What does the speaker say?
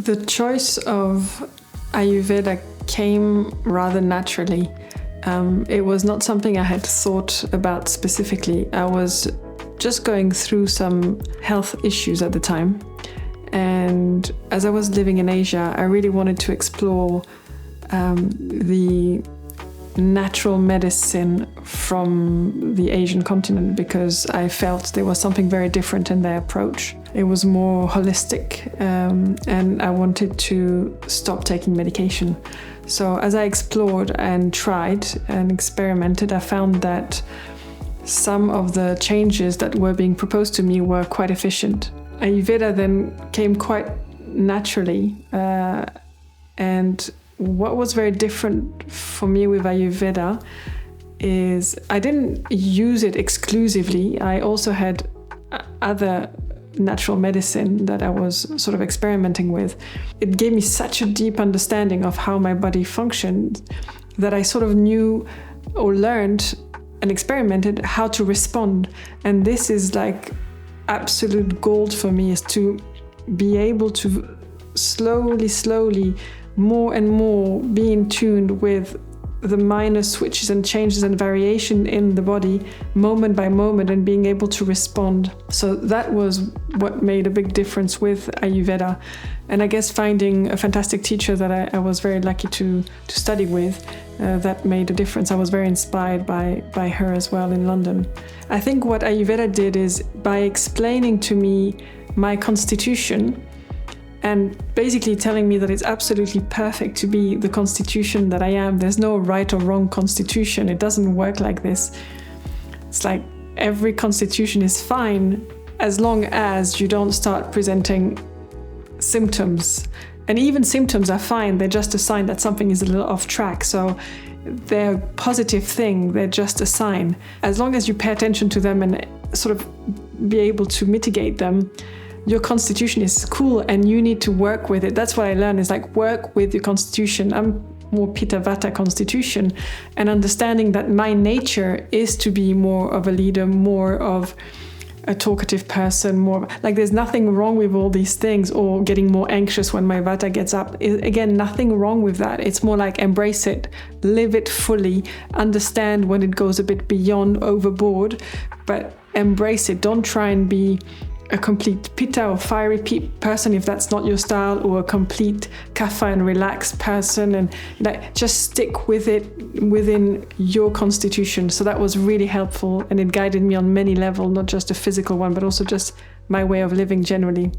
The choice of Ayurveda came rather naturally. It was not something I had thought about specifically. I was just going through some health issues at the time. And as I was living in Asia, I really wanted to explore the natural medicine from the Asian continent because I felt there was something very different in their approach. It was more holistic, and I wanted to stop taking medication. So as I explored and tried and experimented, I found that some of the changes that were being proposed to me were quite efficient. Ayurveda then came quite naturally, and what was very different for me with Ayurveda is I didn't use it exclusively. I also had other natural medicine that I was sort of experimenting with. It gave me such a deep understanding of how my body functioned that I sort of knew or learned and experimented how to respond. And this is like absolute gold for me, is to be able to slowly, more and more be in tune with the minor switches and changes and variation in the body moment by moment and being able to respond. So that was what made a big difference with Ayurveda. And I guess finding a fantastic teacher that I was very lucky to study with, that made a difference. I was very inspired by her as well in London. I think what Ayurveda did is by explaining to me my constitution and basically telling me that it's absolutely perfect to be the constitution that I am. There's no right or wrong constitution. It doesn't work like this. It's like every constitution is fine as long as you don't start presenting symptoms. And even symptoms are fine. They're just a sign that something is a little off track. So they're a positive thing. They're just a sign. As long as you pay attention to them and sort of be able to mitigate them, your constitution is cool and you need to work with it. That's what I learned, is like work with your constitution. I'm more Pitta Vata constitution, and understanding that my nature is to be more of a leader, more of a talkative person, more like there's nothing wrong with all these things, or getting more anxious when my Vata gets up. Again, nothing wrong with that. It's more like embrace it, live it fully, understand when it goes a bit beyond overboard, but embrace it. Don't try and be a complete Pitta or fiery person if that's not your style, or a complete Kapha and relaxed person, and like just stick with it within your constitution. So that was really helpful, and it guided me on many levels, not just a physical one, but also just my way of living generally.